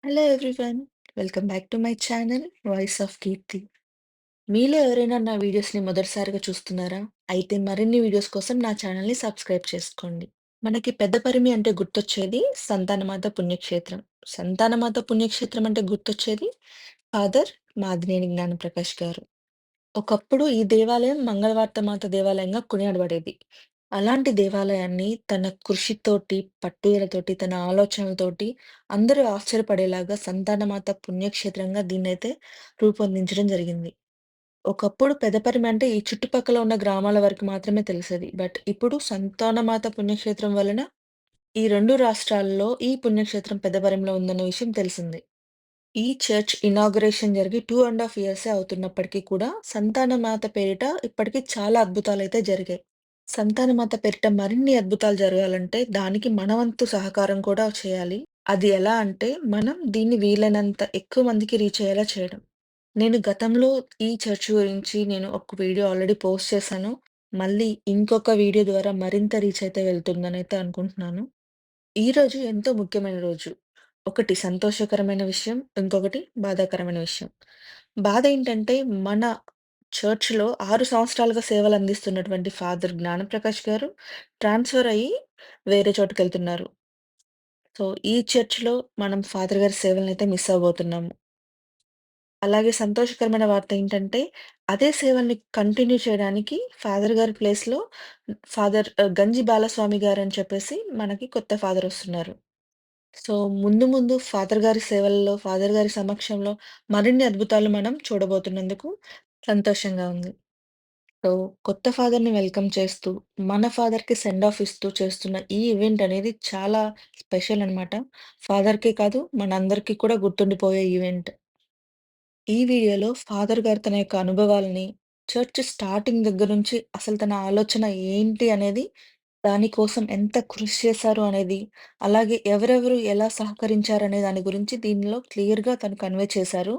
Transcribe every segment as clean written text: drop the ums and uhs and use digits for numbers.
Hello everyone. Welcome back to my channel voice of Keerthi. మీలో ఎవరైనా నా వీడియోస్‌ని మొదటిసారిగా చూస్తున్నారా? అయితే మరిన్ని వీడియోస్ కోసం నా ఛానల్‌ని సబ్స్క్రైబ్ చేసుకోండి. మనకి పెద్దపరిమి అంటే గుర్తొచ్చేది సంతానమాత పుణ్యక్షేత్రం. సంతానమాత పుణ్యక్షేత్రం అంటే గుర్తొచ్చేది ఫాదర్ మాదినేని జ్ఞానప్రకాష్ గారు. ఒకప్పుడు ఈ దేవాలయం మంగళవార్త మాత దేవాలయంగా కొనియాడబడేది. అలాంటి దేవాలయాన్ని తన కృషితోటి, పట్టుదలతోటి, తన ఆలోచనలతోటి అందరూ ఆశ్చర్యపడేలాగా సంతానమాత పుణ్యక్షేత్రంగా దీన్నైతే రూపొందించడం జరిగింది. ఒకప్పుడు పెదపరిమి అంటే ఈ చుట్టుపక్కల ఉన్న గ్రామాల వరకు మాత్రమే తెలిసేది. బట్ ఇప్పుడు సంతానమాత పుణ్యక్షేత్రం వలన ఈ 2 రాష్ట్రాల్లో ఈ పుణ్యక్షేత్రం పెదపరిమిలో ఉందన్న విషయం తెలిసింది. ఈ చర్చ్ ఇనాగరేషన్ జరిగి 2½ ఇయర్సే అవుతున్నప్పటికీ కూడా సంతానమాత పేరిట ఇప్పటికి చాలా అద్భుతాలైతే జరిగాయి. సంతానమాత పేరిట మరిన్ని అద్భుతాలు జరగాలంటే దానికి మన వంతు సహకారం కూడా చేయాలి. అది ఎలా అంటే మనం దీన్ని వీలైనంత ఎక్కువ మందికి రీచ్ అయ్యేలా చేయడం. నేను గతంలో ఈ చర్చ్ గురించి నేను ఒక వీడియో ఆల్రెడీ పోస్ట్ చేశాను. మళ్ళీ ఇంకొక వీడియో ద్వారా మరింత రీచ్ అయితే వెళ్తుందనైతే అనుకుంటున్నాను. ఈరోజు ఎంతో ముఖ్యమైన రోజు. ఒకటి సంతోషకరమైన విషయం, ఇంకొకటి బాధాకరమైన విషయం. బాధ ఏంటంటే, మన చర్చ్‌లో 6 సంవత్సరాలుగా సేవలందిస్తున్నటువంటి ఫాదర్ జ్ఞానప్రకాష్ గారు ట్రాన్స్‌ఫర్ అయ్యి వేరే చోటుకెళ్తున్నారు. సో, ఈ చర్చ్‌లో మనం ఫాదర్ గారి సేవలనైతే మిస్ అవ్వబోతున్నాము. అలాగే సంతోషకరమైన వార్త ఏంటంటే, అదే సేవల్ని కంటిన్యూ చేయడానికి ఫాదర్ గారి ప్లేస్‌లో గంజి బాలస్వామి గారని చెప్పేసి మనకి కొత్త ఫాదరొస్తున్నారు. సో, ముందు ముందు ఫాదర్ గారి సేవల్లో, ఫాదర్ గారి సమక్షంలో మరిన్ని అద్భుతాలు మనం చూడబోతున్నందుకు సంతోషంగా ఉంది. సో, కొత్త ఫాదర్‌ని వెల్కమ్ చేస్తూ, మన ఫాదర్‌కి సెండ్ ఆఫ్ ఇస్తూ చేస్తున్న ఈ ఈవెంట్ అనేది చాలా స్పెషల్ అనమాట. ఫాదర్‌కే కాదు, మనందరికీ కూడా గుర్తుండిపోయే ఈవెంట్. ఈ వీడియోలో ఫాదర్ గారు తన యొక్క అనుభవాల్ని, చర్చ్ స్టార్టింగ్ దగ్గర నుంచి అసలు తన ఆలోచన ఏంటి అనేది, దాని కోసం ఎంత కృషి చేశారు అనేది, అలాగే ఎవరెవరు ఎలా సహకరించారనే దాని గురించి దీనిలో క్లియర్‌గా తను కన్వే చేశారు.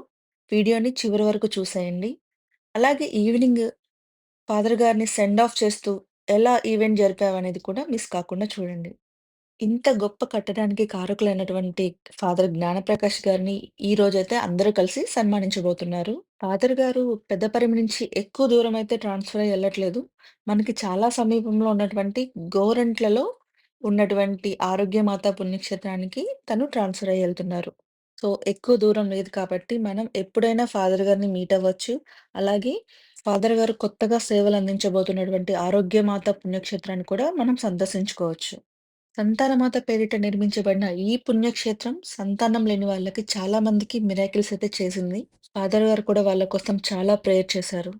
వీడియోని చివరి వరకు చూసేయండి. అలాగే ఈవినింగ్ ఫాదర్ గారిని సెండ్ ఆఫ్ చేస్తూ ఎలా ఈవెంట్ జరిపామనేది కూడా మిస్ కాకుండా చూడండి. ఇంత గొప్ప కట్టడానికి కారకులైనటువంటి ఫాదర్ జ్ఞానప్రకాష్ గారిని ఈరోజైతే అందరూ కలిసి సన్మానించబోతున్నారు. ఫాదర్ గారు పెద్దపరిమి నుంచి ఎక్కువ దూరం అయితే ట్రాన్స్‌ఫర్ అయ్యి ఎళ్ళట్లేదు. మనకి చాలా సమీపంలో ఉన్నటువంటి గోరంట్లలో ఉన్నటువంటి ఆరోగ్యమాత పుణ్యక్షేత్రానికి తను ట్రాన్స్‌ఫర్ అయ్యి ఎళ్తున్నారు. సో, ఎక్కువ దూరం లేదు కాబట్టి మనం ఎప్పుడైనా ఫాదర్ గారిని మీట్ అవ్వచ్చు. అలాగే ఫాదర్ గారు కొత్తగా సేవలందించబోతున్నటువంటి ఆరోగ్యమాత పుణ్యక్షేత్రాన్ని కూడా మనం సందర్శించుకోవచ్చు. సంతానమాత పేరిట నిర్మించబడిన ఈ పుణ్యక్షేత్రం సంతానం లేని వాళ్ళకి చాలా మందికి మిరాకిల్స్ అయితే చేసింది. ఫాదర్ గారు కూడా వాళ్ళ కోసం చాలా ప్రేయర్ చేశారు.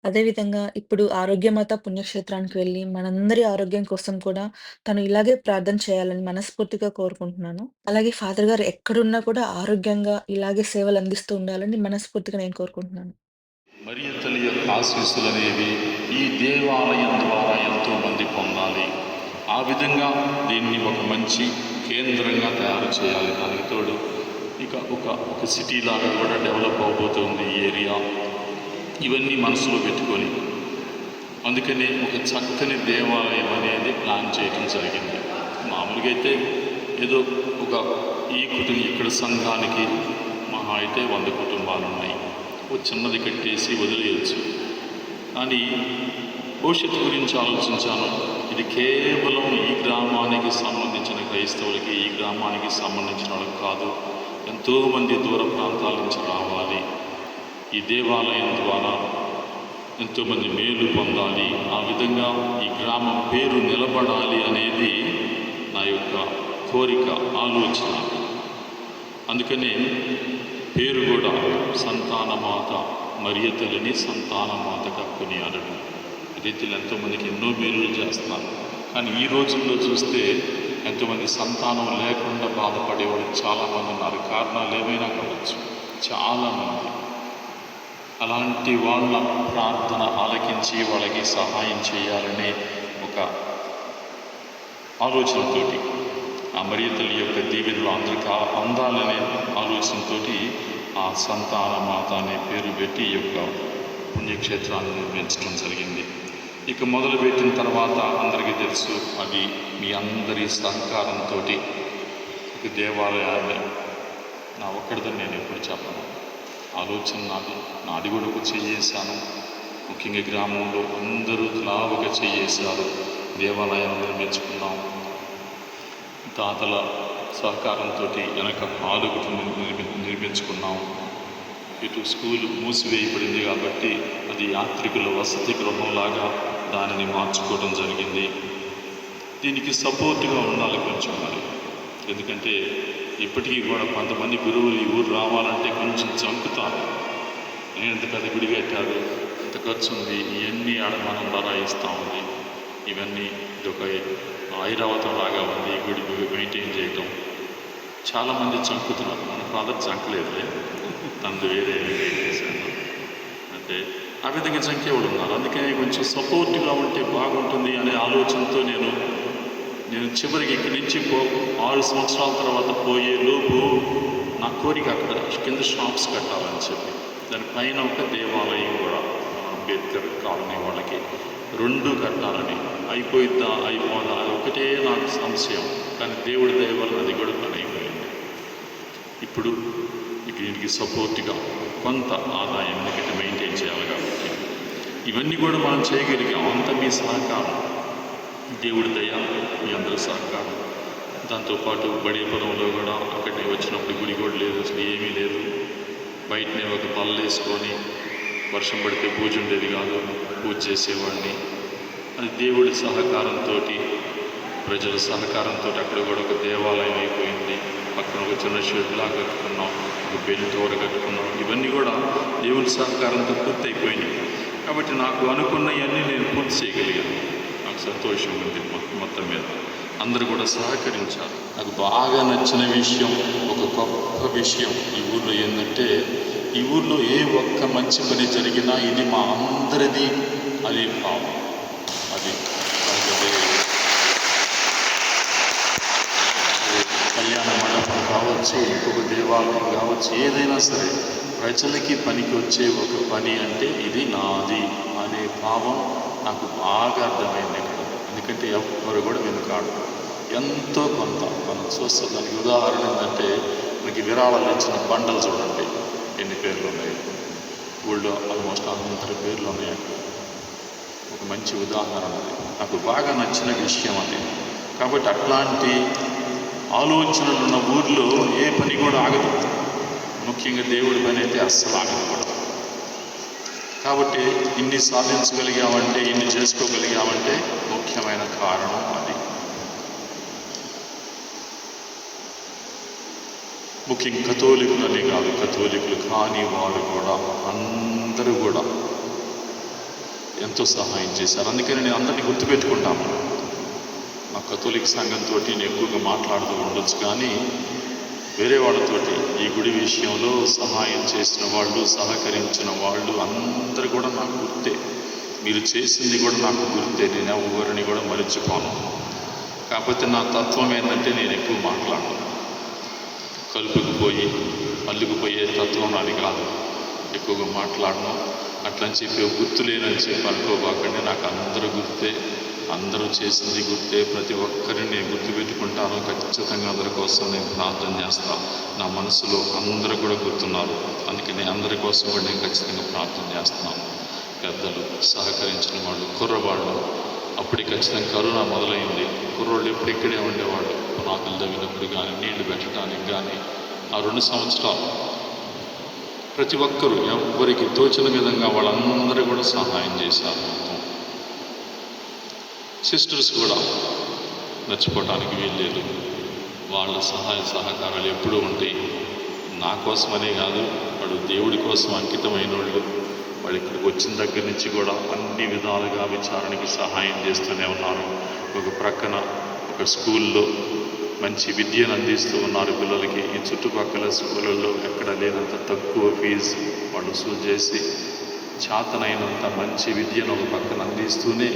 అదేవిధంగా ఇప్పుడు ఆరోగ్యమాత పుణ్యక్షేత్రానికి వెళ్ళి మనందరి ఆరోగ్యం కోసం కూడా తను ఇలాగే ప్రార్థన చేయాలని మనస్ఫూర్తిగా కోరుకుంటున్నాను. అలాగే ఫాదర్ గారు ఎక్కడున్నా కూడా ఆరోగ్యంగా ఇలాగే సేవలు అందిస్తూ ఉండాలని మనస్ఫూర్తిగా నేను కోరుకుంటున్నాను. మరియ తల్లి యొక్క ఆశీస్సులనేవి ఈ దేవాలయం ద్వారా ఎంతోమంది పొందాలి. ఆ విధంగా దీన్ని ఒక మంచి కేంద్రంగా తయారు చేయాలి. దానికి తోడు ఇక ఒక సిటీ లాగా కూడా డెవలప్ అవబోతుంది ఈ ఏరియా. ఇవన్నీ మనసులో పెట్టుకొని అందుకనే ఒక చక్కని దేవాలయం అనేది ప్లాన్ చేయడం జరిగింది. మామూలుగా అయితే ఏదో ఒక ఇక్కడ సంఘానికి మహా అయితే 100 కుటుంబాలు ఉన్నాయి. ఓ చిన్నది కట్టేసి వదిలేయచ్చు. కానీ భవిష్యత్తు గురించి ఆలోచించాను. ఇది కేవలం ఈ గ్రామానికి సంబంధించిన క్రైస్తవులకి, ఈ గ్రామానికి సంబంధించిన వాళ్ళకి కాదు. ఎంతోమంది దూర ప్రాంతాల నుంచి రావాలి. ఈ దేవాలయం ద్వారా ఎంతోమంది మేలు పొందాలి. ఆ విధంగా ఈ గ్రామం పేరు నిలబడాలి అనేది నా యొక్క కోరిక, ఆలోచన. అందుకనే పేరు కూడా సంతానమాత మరియ తల్లిని సంతానమాతగా కొనియాడడం. రీతిలో ఎంతోమందికి ఎన్నో మేలులు చేస్తున్నారు. కానీ ఈ రోజుల్లో చూస్తే ఎంతోమంది సంతానం లేకుండా బాధపడేవాళ్ళు చాలామంది ఉన్నారు. కారణాలు ఏమైనా కావచ్చు. చాలామంది అలాంటి వాళ్ళ ప్రార్థన ఆలకించి వాళ్ళకి సహాయం చేయాలనే ఒక ఆలోచనతోటి ఆ మరియ తల్లి యొక్క దీవెనలు అందరికీ అందాలనే ఆలోచనతో ఆ సంతానమాత అనే పేరు పెట్టి ఈ యొక్క పుణ్యక్షేత్రాన్ని నిర్మించడం జరిగింది. ఇక మొదలుపెట్టిన తర్వాత అందరికీ తెలుసు, అది మీ అందరి సహకారంతో ఒక దేవాలయాన్ని నా ఒక్కడిదని నేను ఎప్పుడు చెప్పను. ఆలోచన నాది కూడా ఒక చెయ్యేశాను. ముఖ్యంగా గ్రామంలో అందరూ లావుగా చెయ్యేశారు. దేవాలయాలు నిర్మించుకున్నాం. తాతల సహకారంతో వెనక హాలు ఒకటి నిర్మించుకున్నాం. ఇటు స్కూల్ మూసివేయబడింది కాబట్టి అది యాత్రికుల వసతి గృహంలాగా దానిని మార్చుకోవడం జరిగింది. దీనికి సపోర్ట్గా ఉండాలి కొంచెం మరి. ఎందుకంటే ఇప్పటికీ కూడా కొంతమంది గురువులు ఈ ఊరు రావాలంటే కొంచెం చంపుతారు. నేను ఇంత పెద్ద గుడి కట్టారు, ఇంత ఖర్చు ఉంది, ఇవన్నీ ఆడ మనం బరాయిస్తూ ఉంది, ఇవన్నీ ఇదొక ఐరావతం లాగా ఉంది గుడి మెయింటైన్ చేయటం. చాలామంది చంపుతున్నారు. మన ఫాదర్ చంకలేదులే, తనది వేరే చేశాను. అంటే ఆ విధంగా చంకేవాడు ఉన్నారు. అందుకని కొంచెం సపోర్ట్గా ఉంటే బాగుంటుంది అనే ఆలోచనతో నేను చివరికి ఇక్కడి నుంచి 6 సంవత్సరాల తర్వాత పోయే లోపు నా కోరిక అక్కడ కింద షాప్స్ కట్టాలని చెప్పి, దానిపైన ఒక దేవాలయం కూడా అంబేద్కర్ కాలనీ వాళ్ళకి 2 కట్టాలని. అయిపోయిద్దా అయిపోదా అది ఒకటే నాకు సంశయం. కానీ దేవుడి దయ వల్ల అది కూడా పని అయిపోయింది. ఇప్పుడు దీనికి సపోర్ట్గా కొంత ఆదాయం ఎందుకంటే మెయింటైన్ చేయాలి కాబట్టి ఇవన్నీ కూడా మనం చేయగలిగాం. అంత మీ సహకారం, దేవుడి దయ, మీ అందరి సహకారం. దాంతోపాటు బడేపురంలో కూడా అక్కడికి వచ్చినప్పుడు గుడి కూడా లేదు, అసలు ఏమీ లేదు. బయటనే ఒక బల్ల వేసుకొని వర్షం పడితే పూజ ఉండేది కాదు, పూజ చేసేవాడిని. అది దేవుడి సహకారంతో, ప్రజల సహకారంతో అక్కడ కూడా ఒక దేవాలయం అయిపోయింది. పక్కన ఒక చిన్న షెడ్లా కట్టుకున్నాం, ఒక బెల్ టవర్ కట్టుకున్నాం. ఇవన్నీ కూడా దేవుడి సహకారంతో పూర్తి అయిపోయినాయి. కాబట్టి నాకు అనుకున్నవన్నీ నేను పూర్తి చేయగలిగాను. నాకు సంతోషం ఉంది. మొత్తం మీద అందరూ కూడా సహకరించారు. నాకు బాగా నచ్చిన విషయం, ఒక గొప్ప విషయం ఈ ఊళ్ళో ఏంటంటే, ఈ ఊళ్ళో ఏ ఒక్క మంచి పని జరిగినా ఇది మా అందరిది అదే భావం. అది కళ్యాణ మండపం కావచ్చు, ఇంకొక దేవాలయం కావచ్చు, ఏదైనా సరే ప్రజలకి పనికి వచ్చే ఒక పని అంటే ఇది నాది అనే భావం నాకు బాగా అర్థమైంది ఇక్కడ. ఎందుకంటే ఎవరు కూడా వెనుకాడు, ఎంతో కొంత మనం చూస్తే దానికి ఉదాహరణ ఏంటంటే, మనకి విరాళాలు ఇచ్చిన బండలు చూడండి ఎన్ని పేర్లు ఉన్నాయి. ఊళ్ళో ఆల్మోస్ట్ అందరి పేర్లు ఉన్నాయి. ఒక మంచి ఉదాహరణ అది. నాకు బాగా నచ్చిన విషయం అది. కాబట్టి అట్లాంటి ఆలోచనలు ఉన్న ఊర్లో ఏ పని కూడా ఆగదు. ముఖ్యంగా దేవుడి పని అయితే అస్సలు ఆగదు కూడా. కాబట్టి ఇన్ని సాధించగలిగామంటే, ఇన్ని చేసుకోగలిగామంటే ముఖ్యమైన కారణం అది. ముఖ్యంగా కథోలికులనే కాదు, కథోలికులు కాని వారు కూడా అందరూ కూడా ఎంతో సహాయం చేశారు. అందుకని నేను అందరినీ గుర్తుపెట్టుకుంటాను. మా కథోలిక్ సంఘంతో నేను ఎక్కువగా మాట్లాడుతూ ఉండొచ్చు, కానీ వేరే వాళ్ళతోటి ఈ గుడి విషయంలో సహాయం చేసిన వాళ్ళు, సహకరించిన వాళ్ళు అందరూ కూడా నాకు గుర్తే. మీరు చేసింది కూడా నాకు గుర్తే. నేను ఎవరిని కూడా మరిచిపోను. కాకపోతే నా తత్వం ఏంటంటే, నేను ఎక్కువ మాట్లాడను. కలుపుకుపోయి అల్లుకుపోయే తత్వం నాది కాదు. ఎక్కువగా మాట్లాడను. అట్లని చెప్పి గుర్తులేనని చెప్పి అనుకోబాకండి. నాకు అందరూ గుర్తే, అందరూ చేసింది గుర్తే. ప్రతి ఒక్కరిని నేను గుర్తుపెట్టుకుంటాను. ఖచ్చితంగా అందరి కోసం నేను ప్రార్థన చేస్తాను. నా మనసులో అందరూ కూడా గుర్తున్నారు. అందుకని అందరి కోసం కూడా నేను ఖచ్చితంగా ప్రార్థన చేస్తున్నాను. పెద్దలు, సహకరించిన వాళ్ళు, కుర్రవాళ్ళు, అప్పుడే ఖచ్చితంగా కరోనా మొదలైంది. కుర్రోళ్ళు ఎప్పుడు ఇక్కడే ఉండేవాళ్ళు. పునాకులు తవ్వినప్పుడు కానీ, నీళ్లు పెట్టడానికి కానీ. ఆ 2 సంవత్సరాలు ప్రతి ఒక్కరూ ఎవరికి తోచిన విధంగా వాళ్ళందరూ కూడా సహాయం చేశారు. మొత్తం సిస్టర్స్ కూడా మర్చిపోవటానికి వీల్లేదు. వాళ్ళ సహాయ సహకారాలు ఎప్పుడూ ఉంటాయి. నా కోసమనే కాదు, వాడు దేవుడి కోసం అంకితమైన వాళ్ళు ఇక్కడికి వచ్చిన దగ్గర నుంచి కూడా అన్ని విధాలుగా విచారణకి సహాయం చేస్తూనే ఉన్నారు. ఒక ప్రక్కన ఒక స్కూల్లో మంచి విద్యను అందిస్తూ ఉన్నారు పిల్లలకి. ఈ చుట్టుపక్కల స్కూళ్ళల్లో ఎక్కడ లేనంత తక్కువ ఫీజు వాళ్ళు వసూలు చేసి చేతనైనంత మంచి విద్యను ఒక పక్కన అందిస్తూనే,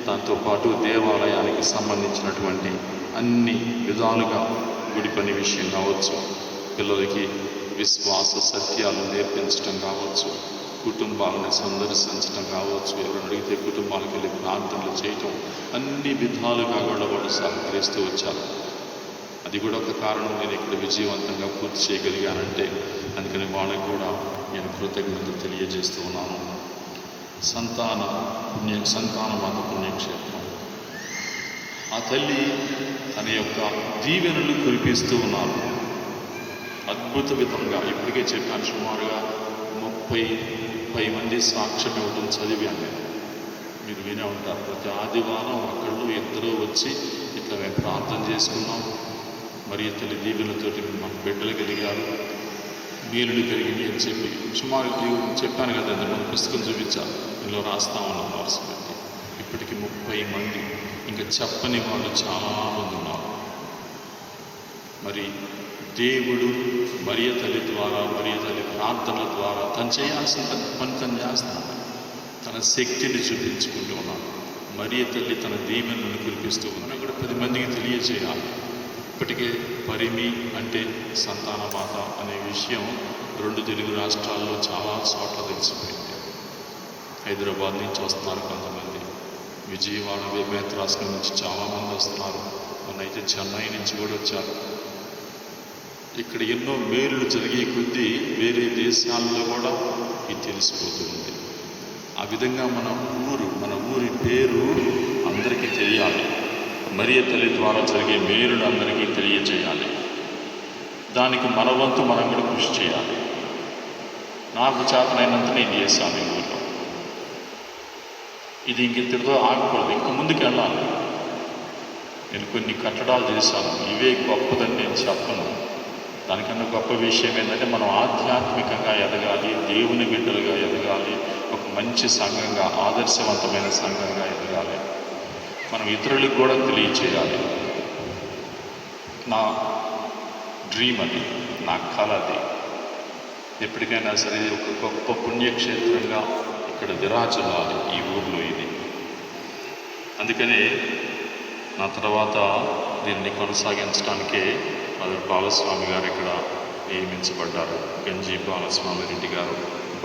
దాంతోపాటు దేవాలయానికి సంబంధించినటువంటి అన్ని విధాలుగా గుడి పని విషయం కావచ్చు, పిల్లలకి విశ్వాస సత్యాలు నేర్పించడం కావచ్చు, కుటుంబాలను సందర్శించడం కావచ్చు, ఎవరు అడిగితే కుటుంబాలకు వెళ్ళి ప్రార్థనలు చేయటం, అన్ని విధాలుగా కూడా వాళ్ళు సహకరిస్తూ వచ్చారు. అది కూడా ఒక కారణం, నేను ఇక్కడ విజయవంతంగా పూర్తి చేయగలిగానంటే అందుకని వాళ్ళకి కూడా నేను కృతజ్ఞతలు తెలియజేస్తూ ఉన్నాను. సంతానమాత పుణ్యక్షేత్రం, ఆ తల్లి తన యొక్క దీవెనలు కురిపిస్తూ ఉన్నారు అద్భుత విధంగా. ఇప్పటికే చెప్పాను, సుమారుగా 30 మంది సాక్ష్యం ఇవ్వడం చదివాను నేను. మీరు వినే ఉంటారు. ప్రతి ఆదివారం ఒకళ్ళు ఇద్దరు వచ్చి ఇట్లా మేము ప్రార్థన చేసుకున్నాం, మరియు తల్లి దీవెనలతోటి మాకు బిడ్డలు కలిగారు, మేలుడు కలిగింది అని చెప్పి సుమారు చెప్పాను కదా, మన పుస్తకం చూపించాను, ఇందులో రాస్తా ఉన్నాను వరుస పెట్టి. ఇప్పటికి 30 మంది, ఇంకా చెప్పని వాళ్ళు చాలామంది ఉన్నారు. మరి దేవుడు మరియ తల్లి ద్వారా, మరియ తల్లి ప్రార్థనల ద్వారా తను చేయాల్సిన పని తను చేస్తున్నాడు. తన శక్తిని చూపించుకుంటూ ఉన్నాడు. మరియ తల్లి తన దీవెనలను కురిపిస్తూ ఉన్నాడు. కూడా 10 మందికి తెలియజేయాలి. ఇప్పటికే పరిమి అంటే సంతానమాత అనే విషయం 2 తెలుగు రాష్ట్రాల్లో చాలా చోట్ల తెలిసిపోయింది. హైదరాబాద్ నుంచి వస్తున్నారు కొంతమంది, విజయవాడ మేత్రాస్ట్రం నుంచి చాలామంది వస్తున్నారు, మొన్నైతే చెన్నై నుంచి కూడా వచ్చారు. ఇక్కడ ఎన్నో మేలులు జరిగే కొద్దీ వేరే దేశాల్లో కూడా ఇది తెలిసిపోతూ ఉంది. ఆ విధంగా మన ఊరి పేరు అందరికీ తెలియాలి. మరియ తల్లి ద్వారా జరిగే మేలులు అందరికీ తెలియజేయాలి. దానికి మన వంతు మనం కూడా కృషి చేయాలి. నాకు చేతనైనంత నేను చేశాను ఈ ఊళ్ళో. ఇది ఇంకింతటితో ఆగకూడదు, ఇంక ముందుకు వెళ్ళాలి. నేను కొన్ని కట్టడాలు చేశాను, ఇవే గొప్పదని నేను చెప్పను. దానికన్నా గొప్ప విషయం ఏంటంటే మనం ఆధ్యాత్మికంగా ఎదగాలి, దేవుని బిడ్డలుగా ఎదగాలి, ఒక మంచి సంఘంగా, ఆదర్శవంతమైన సంఘంగా ఎదగాలి. మనం ఇతరులకు కూడా తెలియచేయాలి. నా డ్రీమ్ అది, నా కళ అది. ఎప్పటికైనా సరే ఒక గొప్ప పుణ్యక్షేత్రంగా ఇక్కడ విరాజమాలి ఈ ఊర్లో ఇది. అందుకనే నా తర్వాత దీన్ని కొనసాగించడానికే బాలస్వామి గారు ఇక్కడ నియమించబడ్డారు. గంజి బాలస్వామి రెడ్డి గారు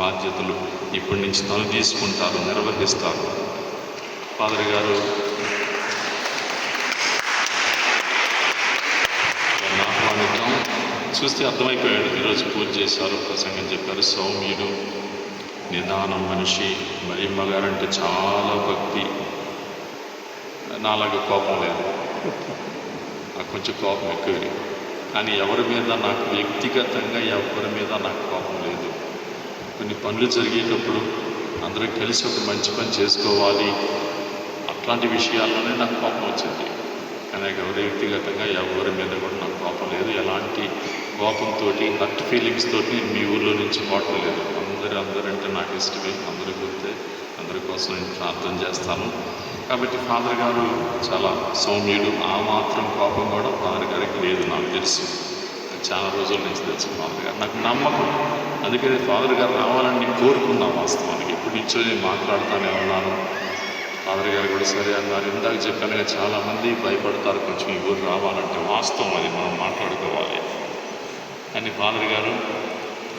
బాధ్యతలు ఇప్పటి నుంచి తను తీసుకుంటారు, నిర్వహిస్తారు. ఫాదర్ గారు ఆహ్వానిద్దాం. చూస్తే అర్థమైపోయాడు. ఈరోజు పూజ చేశారు, ప్రసంగం చెప్పారు. సౌమ్యుడు, నిదానం మనిషి. మరియమ్మ గారంటే చాలా భక్తి. నాలాగా కోపం లేదు, నాకు కొంచెం కోపం ఎక్కువ. కానీ ఎవరి మీద నాకు వ్యక్తిగతంగా ఎవరి మీద నాకు కోపం లేదు. కొన్ని పనులు జరిగేటప్పుడు అందరూ కలిసి ఒక మంచి పని చేసుకోవాలి, అట్లాంటి విషయాల్లోనే నాకు కోపం వచ్చింది. కానీ ఎవరి వ్యక్తిగతంగా ఎవరి మీద కూడా నాకు కోపం లేదు. ఎలాంటి కోపంతో, హర్ట్ ఫీలింగ్స్ తోటి మీ ఊళ్ళో నుంచి పోవటం లేదు. అందరంటే నాకు ఇష్టమే, అందరి గుర్తే, అందరి కోసం నేను ప్రార్థన చేస్తాను. కాబట్టి ఫాదర్ గారు చాలా సౌమ్యుడు. ఆ మాత్రం కోపం కూడా ఫాదర్ గారికి లేదు, నాకు తెలుసు. చాలా రోజుల నుంచి తెలుసు ఫాదర్ గారు, నాకు నమ్మకం. అందుకని ఫాదర్ గారు రావాలని నేను కోరుకున్నాను. వాస్తవానికి ఎప్పటి నుంచో నేను మాట్లాడుతూనే ఉన్నాను. ఫాదర్ గారు కూడా సరే అన్నారు. ఇందాక చెప్పానుగా, చాలామంది భయపడతారు కొంచెం ఈ ఊరు రావాలంటే. వాస్తవం అది, మనం మాట్లాడుకోవాలి. కానీ ఫాదర్ గారు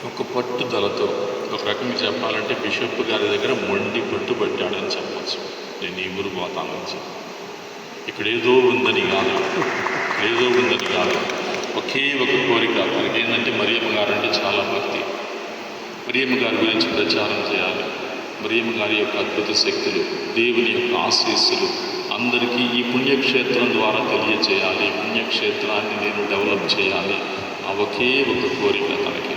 ఒక పట్టుదలతో, ఒక రకంగా చెప్పాలంటే బిషప్ గారి దగ్గర మొండి పట్టుబట్టాడని చెప్పచ్చు. నేను ఈ ఊరు పోతాను నుంచి, ఇక్కడ ఏదో ఉందని కాదు, ఒకే ఒక కోరిక తనకి ఏంటంటే మరియమ్మ గారు అంటే చాలా భక్తి. మరియమ్మ గారి గురించి ప్రచారం చేయాలి. మరియమ్మ గారి యొక్క అద్భుత శక్తులు, దేవుని యొక్క ఆశీస్సులు అందరికీ ఈ పుణ్యక్షేత్రం ద్వారా తెలియచేయాలి. ఈ పుణ్యక్షేత్రాన్ని నేను డెవలప్ చేయాలి, ఆ ఒకే ఒక కోరిక తనకి.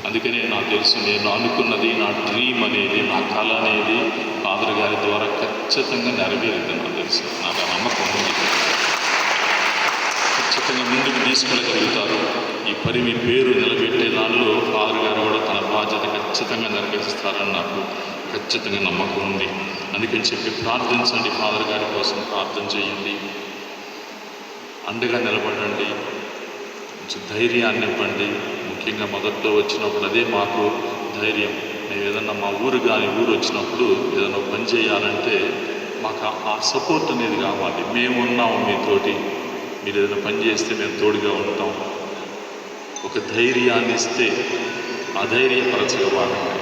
అందుకనే నాకు తెలుసు, నేను అనుకున్నది, నా డ్రీమ్ అనేది, నా కళ అనేది ఫాదర్ గారి ద్వారా ఖచ్చితంగా నెరవేరుద్ది. నాకు తెలుసు, నాకు ఆ నమ్మకం ఉంది. ఖచ్చితంగా ముందుకు తీసుకెళ్ళగలుగుతారు. ఈ పరిమి పేరు నిలబెట్టే దానిలో ఫాదర్ గారు కూడా తన బాధ్యత ఖచ్చితంగా నెరవేరుస్తారని నాకు ఖచ్చితంగా నమ్మకం ఉంది. అందుకని చెప్పి ప్రార్థించండి, ఫాదర్ గారి కోసం ప్రార్థన చేయండి, అండగా నిలబడండి, కొంచెం ధైర్యాన్ని ఇవ్వండి. ముఖ్యంగా మొదట్లో వచ్చినప్పుడు అదే మాకు ధైర్యం. మేము ఏదన్నా మా ఊరు వచ్చినప్పుడు ఏదైనా పని చేయాలంటే మాకు ఆ సపోర్ట్ అనేది కావాలి. మేము ఉన్నాము మీతోటి, మీరు ఏదైనా పని చేస్తే మేము తోడుగా ఉంటాం. ఒక ధైర్యాన్ని ఇస్తే అధైర్యపరచగవాడండి,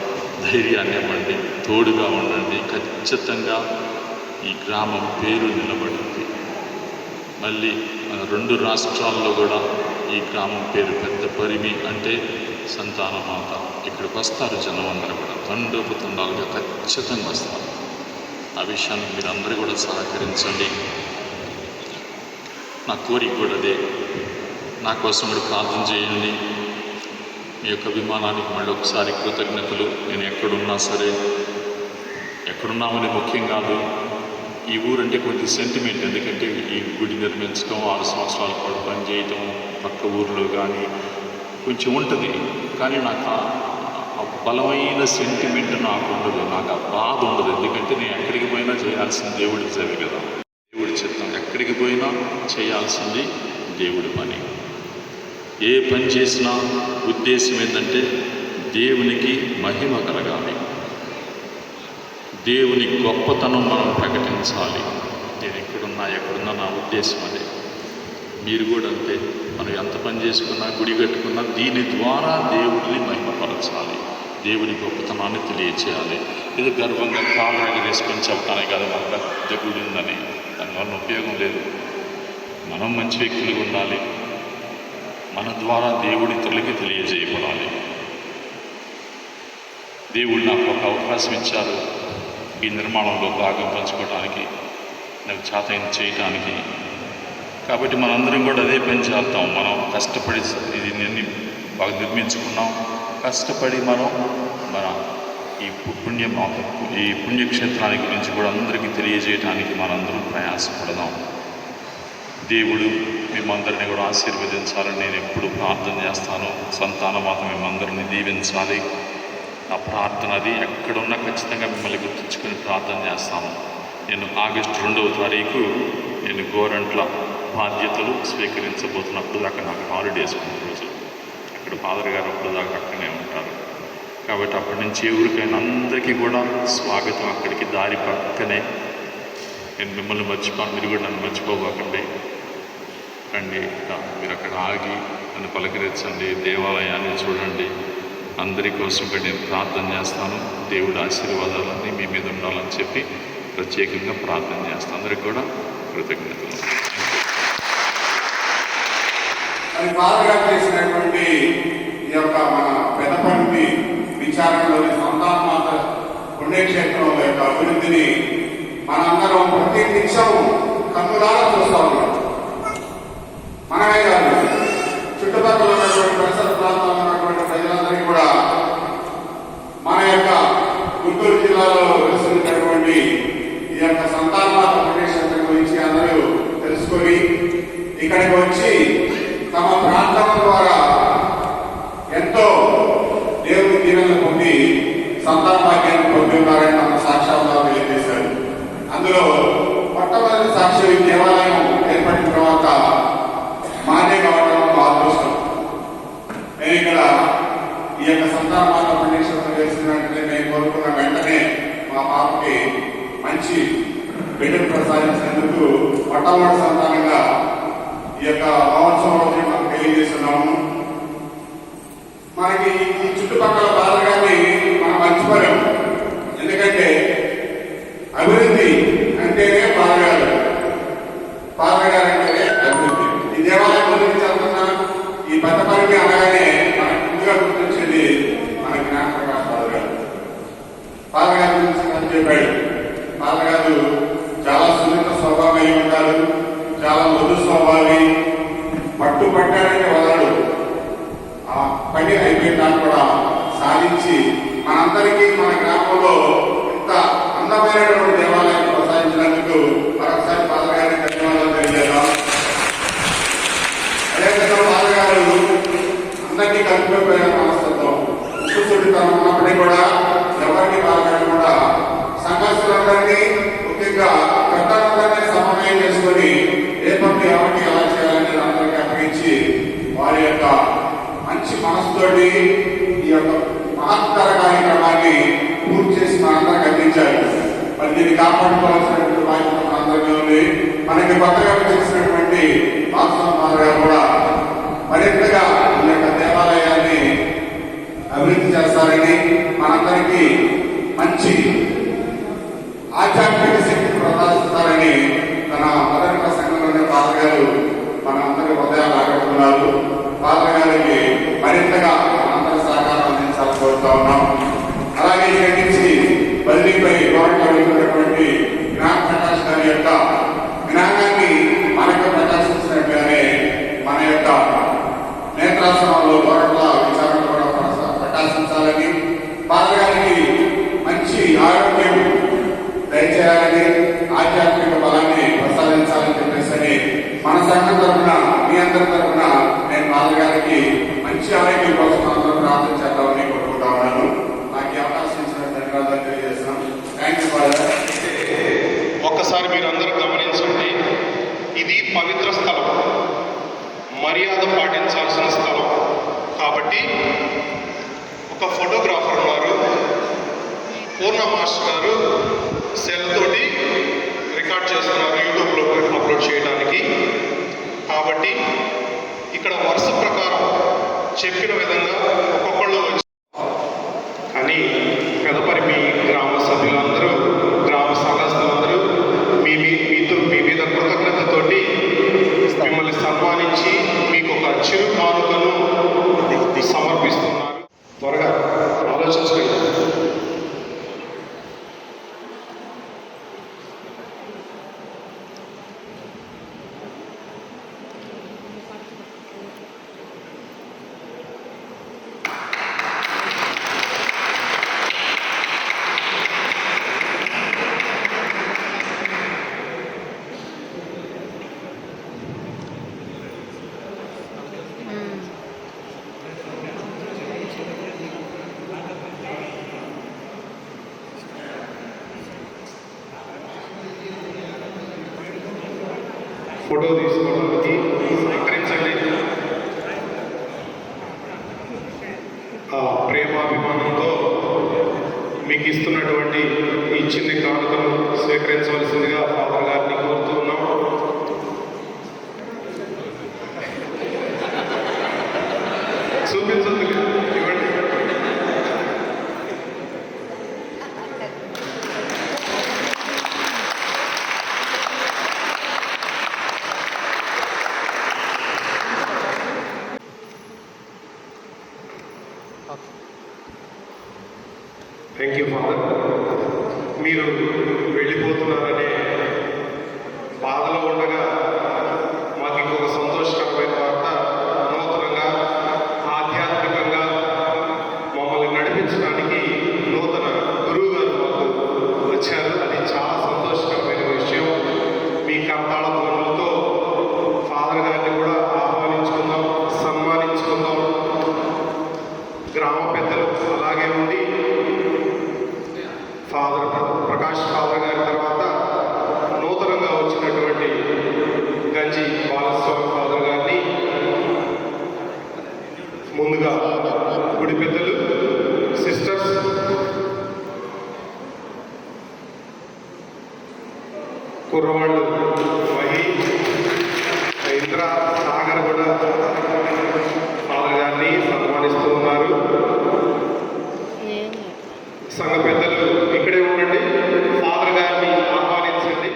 ధైర్యాన్ని ఇవ్వండి, తోడుగా ఉండండి. ఖచ్చితంగా ఈ గ్రామం పేరు నిలబడింది. మళ్ళీ మన 2 రాష్ట్రాల్లో కూడా ఈ గ్రామం పేరు పెద్ద పరిమి అంటే సంతానమాత. ఇక్కడికి వస్తారు జనం అందరూ కూడా తండోపతండాలుగా ఖచ్చితంగా వస్తారు. ఆ విషయాన్ని మీరు అందరూ కూడా సహకరించండి. నా కోరిక కూడా అదే. నా కోసం కూడా ప్రార్థన చేయండి. మీ యొక్క అభిమానానికి మళ్ళీ ఒకసారి కృతజ్ఞతలు. నేను ఎక్కడున్నా సరే, ఎక్కడున్నామని ముఖ్యం కాదు. ఈ ఊరంటే కొంచెం సెంటిమెంట్. ఎందుకంటే ఈ గుడి నిర్మించడం, 6 సంవత్సరాల పాటు పనిచేయటం, పక్క ఊర్లో కానీ కొంచెం ఉంటుంది. కానీ నాకు ఆ బలమైన సెంటిమెంట్ నాకు ఉండదు, నాకు ఆ బాధ ఉండదు. ఎందుకంటే నేను ఎక్కడికి పోయినా చేయాల్సిన దేవుడి సేవ కదా, దేవుడి చిత్తం. ఎక్కడికి పోయినా చేయాల్సింది దేవుడి పని. ఏ పని చేసినా ఉద్దేశం ఏంటంటే దేవునికి మహిమ కలగాలి, దేవుని గొప్పతనం మనం ప్రకటించాలి. నేను ఎక్కడున్నా నా ఉద్దేశం అదే. మీరు కూడా అంతే. మనం ఎంత పని చేసుకున్నా, గుడి కట్టుకున్నా దీని ద్వారా దేవుడిని మహిమపరచాలి, దేవుని గొప్పతనాన్ని తెలియచేయాలి. ఇది గర్వంగా కాళ్ళు ఎగరేసుకొని చెప్పడానికి కాదు మన పెద్ద గుడి ఉందని. దానివల్ల ఉపయోగం లేదు. మనం మంచి వ్యక్తులుగా ఉండాలి. మన ద్వారా దేవుడి ఇతరులకి తెలియజేయబడాలి. దేవుడు నాకు ఒక అవకాశం ఇచ్చారు ఈ నిర్మాణంలో భాగం పంచుకోవడానికి, నాకు చేతైన చేయటానికి. కాబట్టి మనందరం కూడా అదే పని చేద్దాం. మనం కష్టపడి ఇది బాగా నిర్మించుకున్నాం. కష్టపడి మనం మన ఈ పుణ్యక్షేత్రానికి గురించి కూడా అందరికీ తెలియజేయడానికి మనందరం ప్రయాసపడదాం. దేవుడు మిమ్మందరినీ కూడా ఆశీర్వదించాలని నేను ఎప్పుడు ప్రార్థన చేస్తాను. సంతానమాత మిమ్మందరినీ దీవించాలి. నా ప్రార్థన అది. ఎక్కడున్నా ఖచ్చితంగా మిమ్మల్ని గుర్తుంచుకొని ప్రార్థన చేస్తాను. నేను ఆగస్టు 2వ తారీఖు నేను గోరంట్ల బాధ్యతలు స్వీకరించబోతున్నప్పుడు దాకా నాకు హాలిడేస్ కొన్ని రోజులు. అక్కడ ఫాదర్ గారు అప్పుడు దాకా అక్కడనే ఉంటారు. కాబట్టి అప్పటి నుంచి ఎవరికైనా అందరికీ కూడా స్వాగతం. అక్కడికి దారి పక్కనే. నేను మిమ్మల్ని మర్చిపోను, మీరు కూడా నన్ను మర్చిపోబోకండి. రండి, మీరు అక్కడ ఆగి నన్ను పలకరించండి, దేవాలయాన్ని చూడండి. అందరి కోసం కూడా నేను ప్రార్థన చేస్తాను. దేవుడి ఆశీర్వాదాలన్నీ మీ మీద ఉండాలని చెప్పి ప్రత్యేకంగా ప్రార్థన చేస్తాను. అందరికి కూడా కృతజ్ఞతలు. అది బాగా చేసినటువంటి ఈ యొక్క మన పెదపంటి విచారణలోని సంతానమాత పుణ్యక్షేత్రం యొక్క అభివృద్ధిని మనందరం ప్రతి నిమిషం కన్నులారా చూస్తూ ఉన్నాం. మనమే కాదు, చుట్టుపక్కల ఉన్నటువంటి పరిసర ప్రాంతాల్లో ఉన్నటువంటి ప్రజలందరికీ కూడా మన యొక్క గుంటూరు జిల్లాలో వెలుస్తున్నటువంటి ఈ యొక్క సంతానమాత పుణ్యక్షేత్రం గురించి అందరూ తెలుసుకొని ఇక్కడికి వచ్చి తమ ప్రార్థన ద్వారా ఎంతో దేవుని దీవెనలు పొంది సంతాన భాగ్యాన్ని పొంది ఉన్నారని మన సాక్ష్యాలు తెలియజేశారు. అందులో మొట్టమొదటి సాక్షి దేవాలయం ఏర్పడిన తర్వాత మాదే కావడం మా అదృష్టం. నేను ఇక్కడ ఈ యొక్క సంతానమాత పుణ్యక్షేత్రం చేసినట్లయితే నేను కోరుకున్న వెంటనే మా పాపకి మంచి బిడ్డను ప్రసాదించినందుకు మొట్టమొదటి సంతానంగా ఈ యొక్క మహోత్సవం మనం తెలియజేస్తున్నాము. మనకి ఈ చుట్టుపక్కల బాధగాన్ని మనం మర్చిపోయాం. ఎందుకంటే అభివృద్ధి అంటేనే పాలగారు, పాలగారు అంటేనే అభివృద్ధి. ఈ దేవాలయం గురించి చెప్తున్నా ఈ పెద్దపల్లి అనగానే మనకు ముందుగా గుర్తొచ్చేది మన జ్ఞానప్రకాశ్ పాలగారు. పాలగారి గురించి మనం చెప్పాడు. పాలగారు చాలా సున్నిత స్వభావం అయి ఉంటారు, చాలా మృదు స్వభావి. పట్టుబట్టాడంటే వదలడు. ఆ పని అయిపోయిన దాన్ని కూడా సాధించి మనందరికీ మన గ్రామంలో ఇంత అందమైనటువంటి దేవాలయాన్ని ప్రోత్సహించినందుకు మరొకసారి ఫాదర్ గారికి ధన్యవాదాలు తెలియజేద్దాం. అదేవిధంగా ఫాదర్ గారు అందరికీ కలిపిపోయిన మనస్తత్వం, ఉప్పుసుడితనం ఉన్నప్పటికీ కూడా ఎవరికి ఫాదర్ కూడా సంఘస్థులందరినీ ముఖ్యంగా పెద్దలందరినీ సమన్వయం చేసుకొని ఏ పని ఎవరికి ఎలా చేయాలని అందరికీ అప్పగించి వారి యొక్క మంచి మనసుతోటి ఈ యొక్క మహత్తర కార్యక్రమాన్ని పూర్తి చేసి మనందరికి అందించారు. మరి దీన్ని కాపాడుకోవాల్సినటువంటి బాధ్యత మనందరికీ ఉంది. మనకి కొత్తగా చేసినటువంటి వాస్తవ గారు కూడా మరింతగా ఈ యొక్క దేవాలయాన్ని అభివృద్ధి చేస్తారని, మనందరికీ మంచి ఆధ్యాత్మిక శక్తిని ప్రసాదిస్తారని తన మొదటి ప్రసంగంలోనే ఫాదర్ గారు ప్రార్థన చేద్దామని కోరుకుంటా ఉన్నాను. నాకు ఈ అవకాశం ఇచ్చిన ధన్యవాదాలు తెలియజేస్తున్నాను. Thank you father. ఒక్కసారి మీరు అందరూ గమనించండి, ఇది పవిత్ర స్థలం, మర్యాద పాటించాల్సిన స్థలం. కాబట్టి ఒక ఫోటోగ్రాఫర్ ఉన్నారు, పూర్ణ మాస్టర్ గారు సెల్ తోటి రికార్డ్ చేస్తున్నారు యూట్యూబ్లో అప్లోడ్ చేయడానికి. కాబట్టి ఇక్కడ వరుస ప్రకారం చెప్పిన విధంగా ఒక్కొక్కళ్ళు వచ్చి, కానీ తదుపరి మీ గ్రామ సభ్యులందరూ, గ్రామ సంఘస్థులందరూ మీ మీద కృతజ్ఞతతోటి మిమ్మల్ని సన్మానించి మీకు ఒక చిరు కానుకను సమర్పిస్తున్నారు. త్వరగా ఆలోచించండి. ఫోటో తీసుకోవడానికి సహకరించండి. ఆ ప్రేమాభిమానంతో మీకు ఇస్తున్నటువంటి ఈ చిన్ని కానుకను స్వీకరించవలసిందిగా ఫాదర్ గారిని కోరుతూ ఉన్నాం. చూపించండి, ఇవ్వండి. Thank you father. మీరు వెళ్ళిపోతున్నారనే బాధలో ఉండగా మాకు ఇంకొక సంతోషకరమైన వార్త, నూతనంగా ఆధ్యాత్మికంగా మమ్మల్ని నడిపించడానికి నూతన గురువు గారు మాకు వచ్చారు. అది చాలా సంతోషకరమైన విషయం. మీ కర్తాళ ధ్వనులతో ఫాదర్ గారిని కూడా ఆహ్వానించుకుందాం, సన్మానించుకుందాం. గ్రామ పెద్దలు అలాగే ఉండి ఫాదర్ ప్రకాష్ ఫాదర్ గారి తర్వాత నూతనంగా వచ్చినటువంటి గంజి బాలస్వామి ఫాదర్ గారిని ముందుగా గుడి పెద్దలు, సిస్టర్స్, కుర్రవాళ్ళు మహి, ఇంద్ర, సాగర్ కూడా ఫాదర్ గారిని సన్మానిస్తూ ఉన్నారు. సంఘ పెద్దలు ఇక్కడే ఉండండి, ఫాదర్ గారిని ఆహ్వానించండి.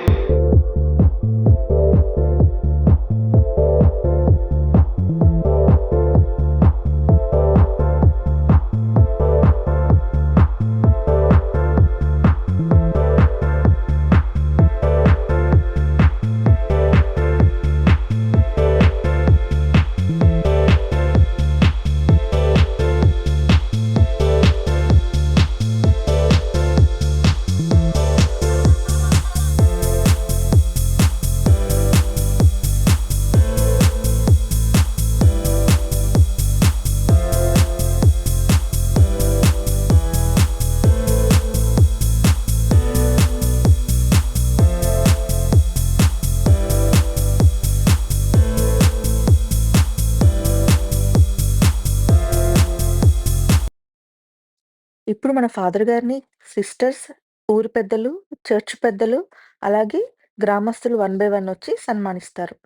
ఇప్పుడు మన ఫాదర్ గారిని సిస్టర్స్, ఊరు పెద్దలు, చర్చ్ పెద్దలు, అలాగే గ్రామస్తులు 1 బై 1 వచ్చి సన్మానిస్తారు.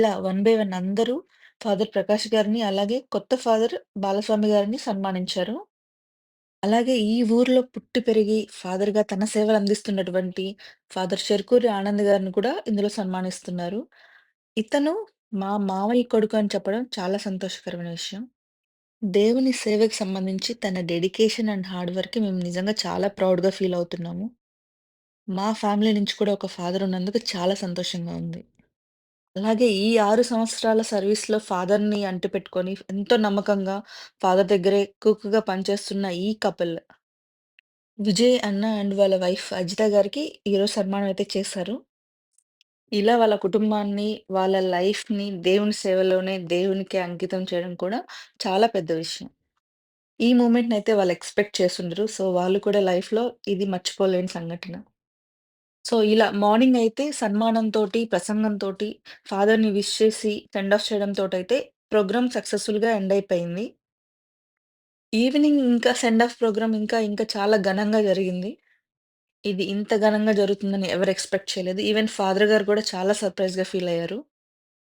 ఇలా వన్ బై వన్ అందరూ ఫాదర్ ప్రకాష్ గారిని, అలాగే కొత్త ఫాదర్ బాలస్వామి గారిని సన్మానించారు. అలాగే ఈ ఊర్లో పుట్టి పెరిగి ఫాదర్‌గా తన సేవలందిస్తున్నటువంటి ఫాదర్ చెరుకూరి ఆనంద్ గారిని కూడా ఇందులో సన్మానిస్తున్నారు. ఇతను మా మామయ్య కొడుకు అని చెప్పడం చాలా సంతోషకరమైన విషయం. దేవుని సేవకి సంబంధించి తన డెడికేషన్ అండ్ హార్డ్ వర్క్‌కి మేము నిజంగా చాలా ప్రౌడ్‌గా ఫీల్ అవుతున్నాము. మా ఫ్యామిలీ నుంచి కూడా ఒక ఫాదర్ ఉన్నందుకు చాలా సంతోషంగా ఉంది. అలాగే ఈ 6 సంవత్సరాల సర్వీస్‌లో ఫాదర్‌ని అంటిపెట్టుకొని ఎంతో నమ్మకంగా ఫాదర్ దగ్గరే కుక్‌గా పనిచేస్తున్న ఈ కపుల్ విజయ్ అన్న అండ్ వాళ్ళ వైఫ్ అజిత గారికి ఈరోజు సన్మానం అయితే చేశారు. ఇలా వాళ్ళ కుటుంబాన్ని, వాళ్ళ లైఫ్‌ని దేవుని సేవలోనే దేవునికి అంకితం చేయడం కూడా చాలా పెద్ద విషయం. ఈ మూమెంట్‌నయితే వాళ్ళు ఎక్స్‌పెక్ట్ చేసుండరు. సో, వాళ్ళు కూడా లైఫ్‌లో ఇది మర్చిపోలేని సంఘటన. సో, ఇలా మార్నింగ్ అయితే సన్మానంతోటి, ప్రసంగంతోటి ఫాదర్‌ని విష్ చేసి సెండ్ ఆఫ్ చేయడంతోటయితే ప్రోగ్రామ్ సక్సెస్‌ఫుల్‌గా ఎండ్ అయిపోయింది. ఈవినింగ్ ఇంకా సెండ్ ఆఫ్ ప్రోగ్రామ్ ఇంకా చాలా ఘనంగా జరిగింది. ఇది ఇంత ఘనంగా జరుగుతుందని ఎవరు ఎక్స్‌పెక్ట్ చేయలేదు. ఈవెన్ ఫాదర్ గారు కూడా చాలా సర్ప్రైజ్‌గా ఫీల్ అయ్యారు.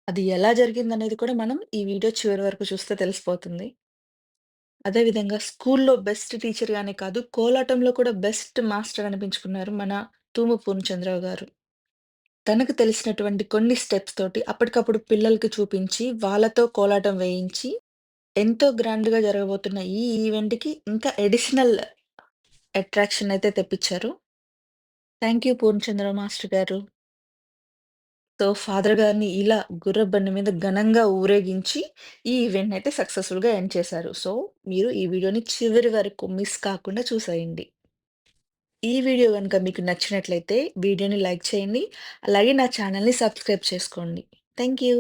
అది ఎలా జరిగిందనేది కూడా మనం ఈ వీడియో చివరి వరకు చూస్తే తెలిసిపోతుంది. అదే విధంగా స్కూల్‌లో బెస్ట్ టీచర్‌గానే కాదు, కోలాటంలో కూడా బెస్ట్ మాస్టర్ అనిపించుకున్నారు మన తూము పూర్ణచంద్రరావు గారు. తనకు తెలిసినటువంటి కొన్ని స్టెప్స్ తోటి అప్పటికప్పుడు పిల్లలకి చూపించి, వాళ్ళతో కోలాటం వేయించి, ఎంతో గ్రాండ్‌గా జరగబోతున్న ఈ ఈవెంట్‌కి ఇంకా అడిషనల్ అట్రాక్షన్ అయితే తెప్పిచ్చారు. థాంక్ యూ పూర్ణచంద్ర మాస్టర్ గారు. సో, ఫాదర్ గారిని ఇలా గుర్రపు బండి మీద ఘనంగా ఊరేగించి, ఈ ఈవెంట్‌నయితే సక్సెస్‌ఫుల్‌గా ఎండ్ చేశారు. సో, మీరు ఈ వీడియోని చివరి వరకు మిస్ కాకుండా చూసేయండి. ఈ వీడియో గనుక మీకు నచ్చినట్లయితే వీడియోని లైక్ చేయండి. అలాగే నా ఛానెల్‌ని సబ్స్క్రైబ్ చేసుకోండి. Thank you.